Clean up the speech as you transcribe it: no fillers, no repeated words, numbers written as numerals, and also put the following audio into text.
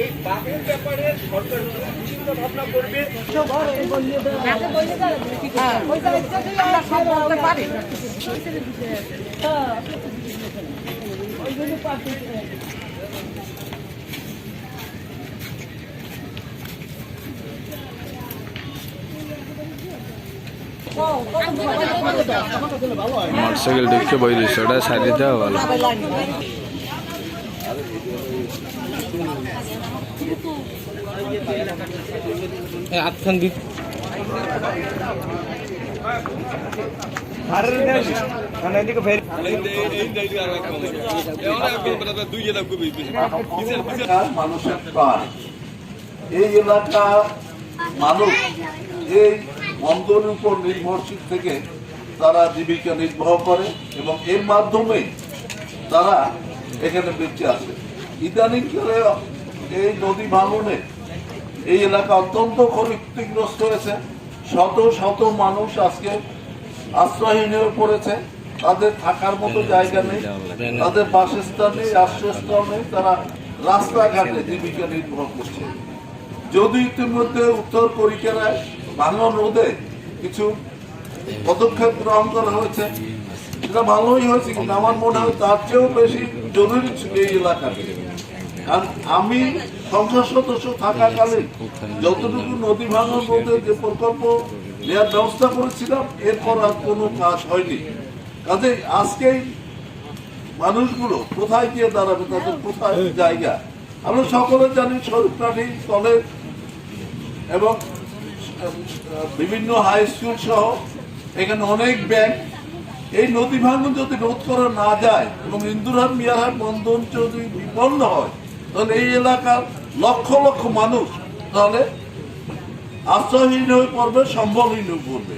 এই বাঘের ব্যাপারে সরকার চিন্তা ভাবনা করবে। মোটরসাইকেল ঢুকে বই দিচ্ছে, ওটা সাইডে দেওয়া ভালো। মানুষের প্রাণ এই এলাকা মানুষ এই বন্দরের উপর নির্ভরশীল থেকে তারা জীবিকা নির্বাহ করে এবং এর মাধ্যমেই তারা এখানে বেঁচে আসে। ইদানিং কালে এই নদী ভাঙনে এই এলাকা অত্যন্ত ক্ষতিগ্রস্ত হয়েছে। শত শত মানুষ আজকে আশ্রয়হীন হয়ে পড়েছে, তাদের থাকার মতো জায়গা নেই, তাদের বাসস্থান নেই, আশ্রয়স্থল নেই, তারা রাস্তাঘাটে জীবিকা নির্বাহ করছে। যদি ইতিমধ্যে উত্তর করিকেরায় ভাঙন রোধে কিছু পদক্ষেপ গ্রহণ করা হয়েছে, সেটা ভালোই হয়েছে, কিন্তু আমার মনে হয় তার চেয়েও বেশি জরুরি ছিল এই এলাকাতে। কারণ আমি সংসদ সদস্য থাকাকালীন যতটুকু নদী ভাঙন রোধে যে প্রকল্প নেওয়ার ব্যবস্থা করেছিলাম, এরপর আর কোনো কাজ হয়নি। কাজে আজকেই মানুষগুলো কোথায় গিয়ে দাঁড়াবে, তাদের কোথায় জায়গা? আমরা সকলে জানি সরকারি কলেজ এবং বিভিন্ন হাই স্কুল সহ এখানে অনেক ব্যাংক। এই নদী ভাঙন যদি রোধ করা না যায় এবং ইন্দুরহাট মিয়ারহাট বন্ধন যদি বিপন্ন হয়, তাহলে এই এলাকার লক্ষ লক্ষ মানুষ তাহলে আশ্রয়হীন হয়ে পড়বে, সম্বলহীন হয়ে পড়বে।